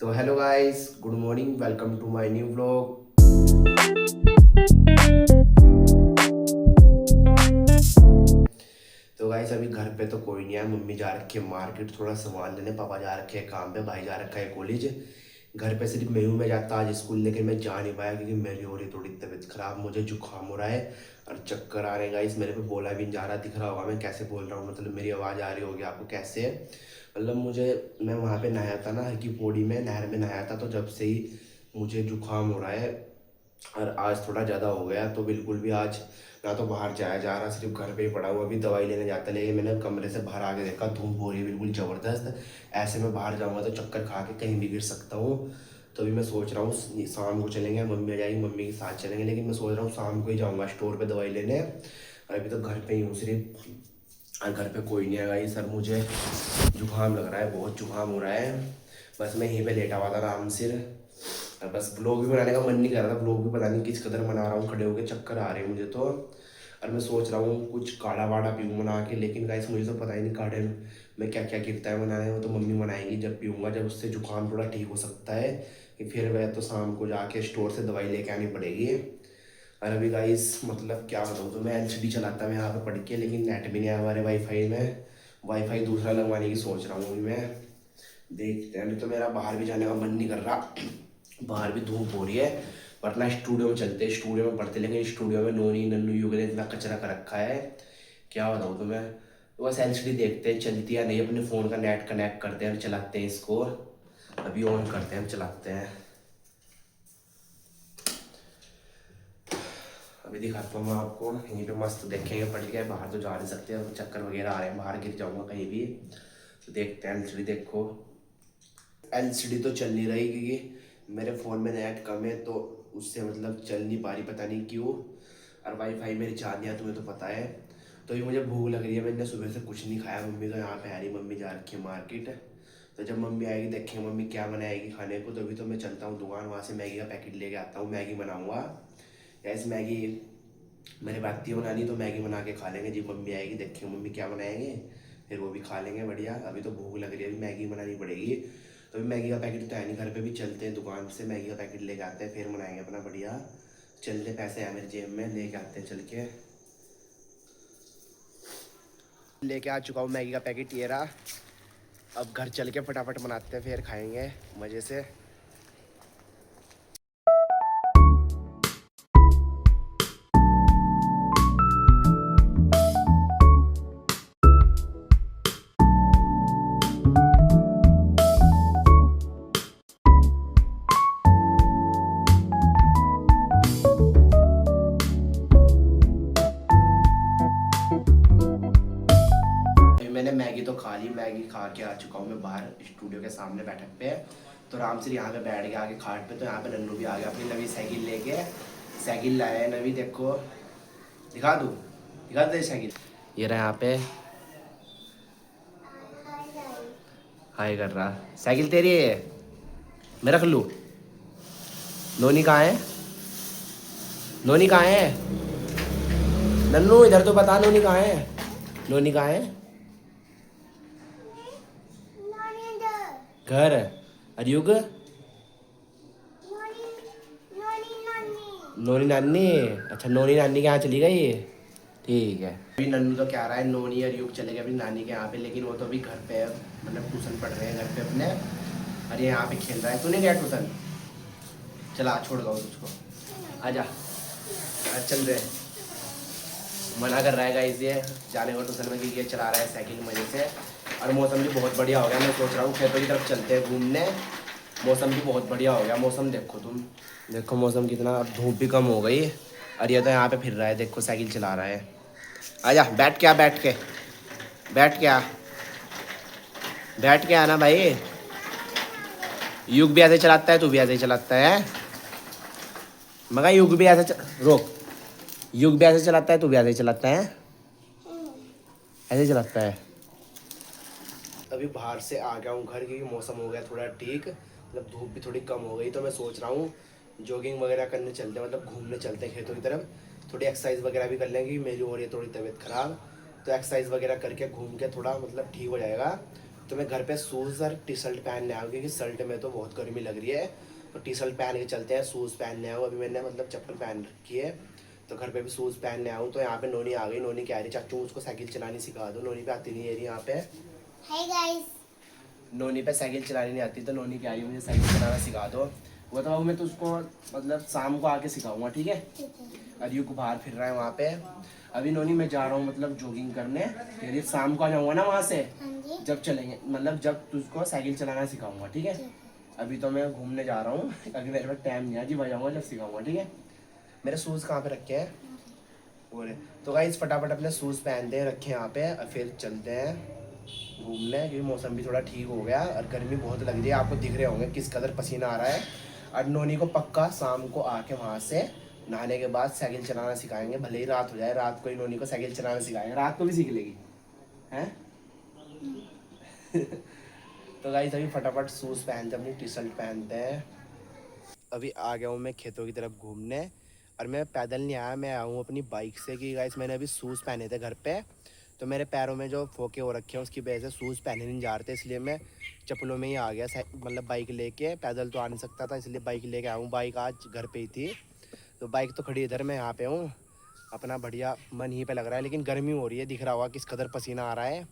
तो hello guys, good morning, welcome to my new vlog. तो guys अभी घर पे तो कोई नहीं है, मम्मी जा रखी है मार्केट थोड़ा सामान लेने, पापा जा रखे हैं काम पे, भाई जा रखा है कॉलेज। घर पे सिर्फ मैं हूँ, मैं जाता आज स्कूल, लेकिन मैं जा नहीं पाया क्योंकि मेरी हो रही थोड़ी तबीयत खराब, मुझे जुकाम हो रहा है और चक्कर आ रहे हैं। गाइस मेरे पे बोला भी नहीं जा रहा, दिख रहा होगा मैं कैसे बोल रहा हूँ, मतलब मेरी आवाज़ आ रही होगी आपको कैसे है। मतलब मैं वहाँ पे नहाया था ना, हर की पौड़ी में नहर में नहाया था, तो जब से ही मुझे जुकाम हो रहा है और आज थोड़ा ज़्यादा हो गया, तो बिल्कुल भी आज ना तो बाहर जाया जा रहा, सिर्फ घर पे ही पड़ा हुआ। अभी दवाई लेने जाता, लेकिन मैंने कमरे से बाहर आके देखा धूप हो रही है बिल्कुल ज़बरदस्त, ऐसे में बाहर जाऊँगा तो चक्कर खा के कहीं भी गिर सकता हूँ। तो अभी मैं सोच रहा हूँ शाम को चलेंगे, मम्मी आ जाएगी, मम्मी के साथ चलेंगे, लेकिन मैं सोच रहा हूँ शाम को ही जाऊँगा स्टोर पे दवाई लेने। और अभी तो घर पे ही हूँ सिर्फ, और घर पे कोई नहीं आएगा। ये सर मुझे जुकाम लग रहा है, बहुत जुकाम हो रहा है, बस मैं यहीं पे लेटा हुआ था आराम से। और बस ब्लॉग भी बनाने का मन नहीं कर रहा था, ब्लॉग भी पता नहीं किस कदर बना रहा हूँ, खड़े होकर चक्कर आ रहे हैं मुझे तो। और मैं सोच रहा हूँ कुछ काढ़ा वाढ़ा पीऊँ बना के, लेकिन गाइस मुझे तो पता ही नहीं काढ़े में क्या क्या गिरता है बनाने में, तो मम्मी बनाएंगी जब पीऊँगा, जब उससे जुकाम थोड़ा ठीक हो सकता है। कि फिर वह तो शाम को जाके स्टोर से दवाई लेके आनी पड़ेगी। और अभी गाइस मतलब क्या बताऊँ, तो मैं एलसीडी चलाता मैं यहाँ पे पढ़ के, लेकिन नेट भी नहीं है हमारे वाईफाई में, वाईफाई दूसरा लगवाने की सोच रहा हूँ अभी मैं। देखते हैं, अभी तो मेरा बाहर भी जाने का मन नहीं कर रहा, बाहर भी धूप हो रही है, वरना स्टूडियो में चलते हैं, स्टूडियो में पढ़ते, लेकिन स्टूडियो में नोनी नन्नू युग ने इतना कचरा कर रखा है, क्या बताऊँ तुम्हें। तो बस एलसीडी देखते हैं चलती है नहीं, अपने फ़ोन का नेट कनेक्ट करते हैं और चलाते हैं इसको। अभी ऑन करते हैं, चलाते हैं। अभी दिखाता हूँ मैं आपको, यहीं पे मस्त देखेंगे पढ़ के, बाहर तो जा नहीं सकते, अब चक्कर वगैरह आ रहे हैं, बाहर गिर जाऊँगा कहीं भी। तो देखते हैं, एलसीडी देखो, एलसीडी तो चल नहीं रही क्योंकि मेरे फ़ोन में नेट कम है, तो उससे मतलब चल नहीं पा रही, पता नहीं क्यों। और वाईफाई मेरी चाहती है, तुम्हें तो पता है। तो ये मुझे भूख लग रही है, मैंने सुबह से कुछ नहीं खाया, मम्मी तो यहाँ पे आ रही, मम्मी जा रखी है मार्केट। तो जब मम्मी आएगी देखेंगे मम्मी क्या बनाएगी खाने को, तो अभी तो मैं चलता हूँ दुकान, वहाँ से मैगी का पैकेट लेके आता हूँ, मैगी बनाऊँगा। ऐसे मैगी मेरे भाती बनानी, तो मैगी बना के खा लेंगे, जी मम्मी आएगी देखेंगे मम्मी क्या बनाएंगे, फिर वो भी खा लेंगे बढ़िया। अभी तो भूख लग रही है, अभी मैगी बनानी पड़ेगी। तो अभी मैगी का पैकेट तो है नहीं घर पे, भी चलते हैं दुकान से मैगी का पैकेट लेके आते हैं, फिर बनाएंगे अपना बढ़िया। चलते, पैसे हैं मेरी जेब में, लेके आते हैं चल के। लेके आ चुका हूँ मैगी का पैकेट, ये रहा। अब घर चल के फटाफट बनाते हैं, फिर खाएंगे मज़े से। अभी मैंने मैगी तो खा ली, मैगी खा के आ चुका हूँ मैं बाहर स्टूडियो के सामने बैठक पे। तो आराम से यहाँ पे बैठ गया आगे खाट पे, तो यहाँ पे नन्नू भी आ गया अपनी नवी साइकिल लेके। साइकिल लाया है नवी, देखो दिखा दूँ, दिखा दे साइकिल, ये रहा यहाँ पे हाय कर रहा। साइकिल तेरी है ये, मैं रख लूँ। नोनी कहाँ है, नोनी कहाँ है, नन्नू इधर तो बता, नोनी कहाँ है, नोनी कहाँ है। घर अरयुग, नोनी नानी, अच्छा नोनी नानी के यहाँ चली गई, ठीक है। अभी नन्नू तो क्या रहा है, नोनी और युग चले गए अपनी नानी के यहाँ पे, लेकिन वो तो अभी घर पे है, मतलब ट्यूशन पढ़ रहे हैं घर पे अपने। अरे यहाँ पे खेल रहा है, तूने गया ट्यूशन, चला छोड़ दो उसको, आजा आज चल रहे। मना कर रहा है गाइस ये जाने को ट्यूशन में, क्योंकि ये चला रहा है साइकिल मजे से। और मौसम भी बहुत बढ़िया हो गया, मैं सोच रहा हूँ खेतों की तरफ चलते हैं घूमने, मौसम भी बहुत बढ़िया हो गया। मौसम देखो तुम, देखो मौसम कितना, अब धूप भी कम हो गई। और ये तो यहाँ पे फिर रहा है, देखो साइकिल चला रहा है। आजा बैठ के आ, बैठ के, बैठ के आ, बैठ के आना भाई। युग भी ऐसे चलाता है, तू भी ऐसे ही चलाता है, मगर युग भी ऐसे रोक, युग भी ऐसे चलाता है, तू भी ऐसे ही चलाता है, ऐसे ही चलाता है। अभी बाहर से आ गया हूँ घर, क्योंकि मौसम हो गया थोड़ा ठीक, मतलब धूप भी थोड़ी कम हो गई, तो मैं सोच रहा हूँ जॉगिंग वगैरह करने चलते हैं, मतलब घूमने चलते हैं खेतों की तरफ, थोड़ी एक्सरसाइज वगैरह भी कर लेंगे, मेरी हो रही है थोड़ी तबीयत ख़राब, तो एक्सरसाइज वगैरह करके घूम के थोड़ा मतलब ठीक हो जाएगा। तो मैं घर पे शूज़ और टी शर्ट पहनने आया हूँ क्योंकि शर्ट में तो बहुत गर्मी लग रही है, तो टी शर्ट पहन के चलते हैं, शूज़ पहनने आया हूँ। अभी मैंने मतलब चप्पल पहन रखी है, तो घर पे भी शूज़ पहनने आया हूँ। तो यहाँ पे नोनी आ गई, नोनी कह रही चाचू मुझको साइकिल चलानी सिखा दो। नोनी पे आती नहीं है यहाँ पे। Hi guys. नोनी पे साइकिल चलानी नहीं आती, तो नोनी कह रही मुझे साइकिल चलाना सिखा दो। वो तो मैं तो उसको मतलब शाम को आके सिखाऊंगा, ठीक है। अरियू को बाहर फिर रहा है वहाँ पे। अभी नोनी मैं जा रहा हूँ मतलब जॉगिंग करने, यानी शाम को आ जाऊँगा ना वहाँ से, हाँ जी। जब चलेंगे मतलब जब तुझको साइकिल चलाना सिखाऊंगा, ठीक है। अभी तो मैं घूमने जा रहा हूँ, अभी मेरे पास टाइम नहीं है जी, बजाऊंगा जब सिखाऊंगा, ठीक है। मेरे शूज़ कहाँ पे रखे हैं? और तो गाइस फटाफट अपने शूज़ पहनते हैं, रखे यहाँ पे, और फिर चलते हैं घूमने, क्योंकि मौसम भी थोड़ा ठीक हो गया और गर्मी बहुत लग रही है। आपको दिख रहे होंगे किस कदर पसीना आ रहा है। और नोनी को पक्का शाम को आके वहाँ से नहाने के बाद साइकिल चलाना सिखाएंगे, भले ही रात हो जाए, रात को ही नोनी को साइकिल चलाना सिखाएंगे, रात को भी सीख लेगी, हैं। तो गाइस अभी फटाफट शूज़ पहनते हैं, अपनी टी शर्ट पहनते हैं। अभी आ गया हूँ मैं खेतों की तरफ घूमने, और मैं पैदल नहीं आया, मैं आया हूँ अपनी बाइक से, कि गाइस मैंने अभी शूज़ पहने थे घर पे, तो मेरे पैरों में जो फोके हो रखे हैं उसकी वजह से शूज़ पहने नहीं जा रहे थे, इसलिए मैं चप्पलों में ही आ गया, मतलब बाइक लेके। पैदल तो आ नहीं सकता था, इसलिए बाइक लेके आया हूँ। बाइक आज घर पे ही थी, तो बाइक तो खड़ी इधर, मैं यहाँ पे हूँ अपना, बढ़िया मन यहीं पे लग रहा है। लेकिन गर्मी हो रही है, दिख रहा होगा किस कदर पसीना आ रहा है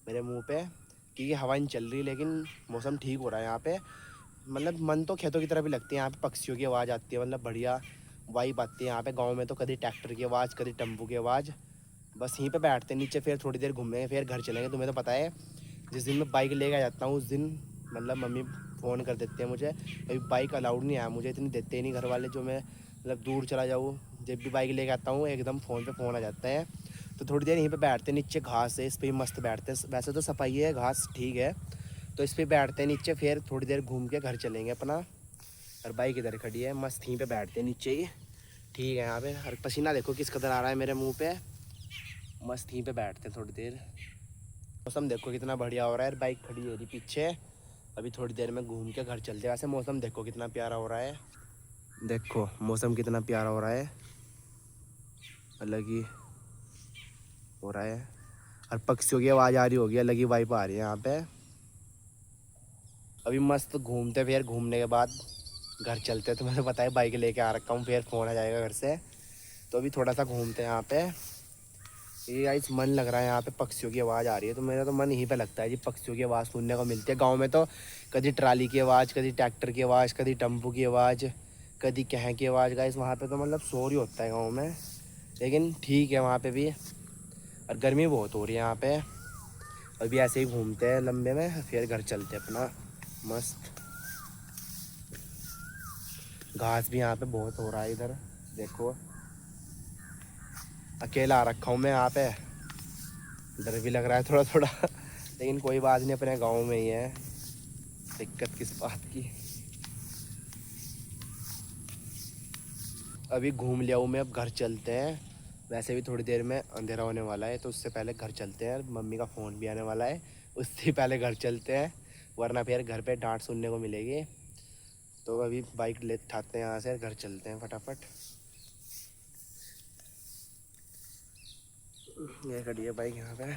मेरे मुँह पे, क्योंकि हवा नहीं चल रही, लेकिन मौसम ठीक हो रहा है यहाँ पे। मतलब मन तो खेतों की तरफ ही लगती है, यहाँ पे पक्षियों की आवाज़ आती है, मतलब बढ़िया वाइब आती है यहाँ पे। गांव में तो कभी ट्रैक्टर की आवाज़, कभी टेम्पो की आवाज़। बस यहीं पे बैठते हैं नीचे, फिर थोड़ी देर घूमेंगे, फिर घर चलेंगे। तुम्हें तो पता है जिस दिन मैं बाइक लेकर जाता हूँ उस दिन मतलब मम्मी फ़ोन कर देते हैं मुझे। अभी बाइक अलाउड नहीं आया मुझे, इतनी देते ही नहीं घर वाले, जो मैं मतलब दूर चला जाऊँ, जब भी बाइक लेकर आता हूँ एकदम फ़ोन पे फ़ोन आ जाता है। तो थोड़ी देर यहीं पे बैठते हैं, नीचे घास है, इस पर ही मस्त बैठते हैं। वैसे तो सफाई है, घास ठीक है, तो इस पर बैठते हैं नीचे, फिर थोड़ी देर घूम के घर चलेंगे अपना। और बाइक इधर खड़ी है, मस्त यहीं पे बैठते हैं नीचे ही, ठीक है। यहाँ पे और पसीना देखो किस कदर आ रहा है मेरे मुंह पे, मस्त यहीं पे बैठते हैं थोड़ी देर। मौसम देखो कितना बढ़िया हो रहा है, बाइक खड़ी है रही पीछे। अभी थोड़ी देर में घूम के घर चलते हैं। वैसे मौसम देखो कितना प्यारा हो रहा है, देखो मौसम कितना प्यारा हो रहा है, अलग ही हो रहा है। और पक्षियों की आवाज़ आ रही होगी, अलग ही वाइब आ रही है यहाँ पे। अभी मस्त घूमते, फिर घूमने के बाद घर चलते हैं। तुम्हें तो पता है बाइक लेके आ रखा हूँ, फिर फ़ोन आ जाएगा घर से। तो अभी थोड़ा सा घूमते हैं यहाँ पे। ये गाइस मन लग रहा है, यहाँ पे पक्षियों की आवाज़ आ रही है, तो मेरा तो मन यहीं पे लगता है जी। पक्षियों की आवाज़ सुनने को मिलती है गांव में, तो कभी ट्राली की आवाज़, कभी ट्रैक्टर की आवाज़, कभी टेम्पो की आवाज़, कभी कह की आवाज़। गाइस वहाँ पे तो मतलब शोर ही होता है गाँव में, लेकिन ठीक है वहाँ पे भी। और गर्मी बहुत हो रही है यहाँ पे। अभी ऐसे ही घूमते हैं लंबे में, फिर घर चलते हैं अपना मस्त। घास भी यहाँ पे बहुत हो रहा है इधर, देखो। अकेला आ रखा हूँ मैं यहाँ पे, डर भी लग रहा है थोड़ा थोड़ा लेकिन कोई बात नहीं, अपने गांव में ही है, दिक्कत किस बात की। अभी घूम लिया हूँ मैं, अब घर चलते हैं। वैसे भी थोड़ी देर में अंधेरा होने वाला है, तो उससे पहले घर चलते हैं। मम्मी का फ़ोन भी आने वाला है, उससे पहले घर चलते हैं, वरना फिर घर पे डांट सुनने को मिलेगी। तो अभी बाइक ले उठाते हैं यहाँ से, घर चलते हैं फटाफट। ये खड़ी है बाइक यहाँ पे।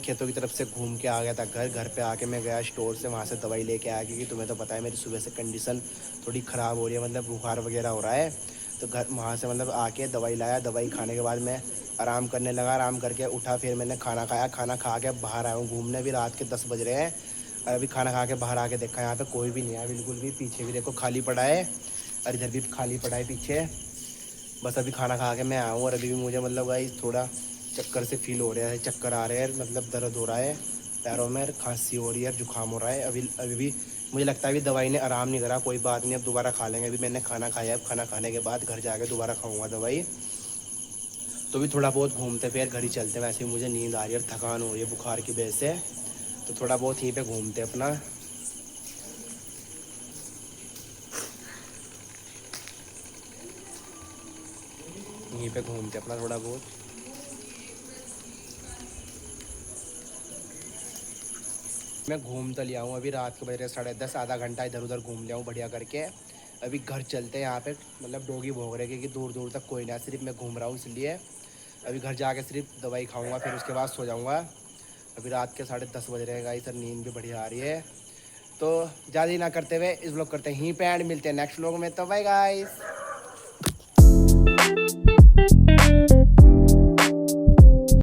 खेतों की तरफ से घूम के आ गया था घर पे आके मैं गया स्टोर से, वहाँ से दवाई लेके आया, क्योंकि तुम्हें तो पता है मेरी सुबह से कंडीशन थोड़ी ख़राब हो रही है, मतलब बुखार वगैरह हो रहा है। तो घर वहाँ से मतलब आके दवाई लाया, दवाई खाने के बाद मैं आराम करने लगा। आराम करके उठा, फिर मैंने खाना खाया, खाना खा के बाहर आया हूँ घूमने। अभी रात के 10 बज रहे हैं, और अभी खाना खा के बाहर आके देखा यहाँ पर कोई भी नहीं है बिल्कुल भी। पीछे भी देखो खाली पड़ा है, और इधर भी खाली पड़ा है पीछे। बस अभी खाना खा के मैं आया हूँ, और अभी भी मुझे मतलब भाई थोड़ा चक्कर से फील हो रहा है, चक्कर आ रहे हैं, मतलब दर्द हो रहा है पैरों में, खांसी हो रही है, जुकाम हो रहा है। अभी अभी भी मुझे लगता है अभी दवाई ने आराम नहीं करा। कोई बात नहीं, अब दोबारा खा लेंगे। अभी मैंने खाना खाया, अब खाना खाने के बाद घर जाके दोबारा खाऊंगा दवाई। तो भी थोड़ा बहुत घूमते फिर घर ही चलते हैं। वैसे ही मुझे नींद आ रही है और थकान हो रही है बुखार की वजह से, तो थोड़ा बहुत यहीं पर घूमते अपना। यहीं पे घूमते अपना थोड़ा बहुत। मैं घूम तो लिया हूँ, अभी रात के बज रहे 10:30, आधा घंटा इधर उधर घूम लिया हूँ बढ़िया करके। अभी घर चलते हैं, यहाँ पे मतलब डॉगी भौंक रहे क्योंकि दूर दूर तक कोई ना, सिर्फ मैं घूम रहा हूँ इसलिए। अभी घर जाके सिर्फ दवाई खाऊंगा, फिर उसके बाद सो जाऊँगा। अभी रात के 10:30 बज रहे हैं गाइस, सर नींद भी बढ़िया आ रही है। तो ज़्यादा ही ना करते हुए इस व्लॉग करते हैं यहीं पे एंड, मिलते हैं नेक्स्ट व्लॉग में। तो बाय गाइस।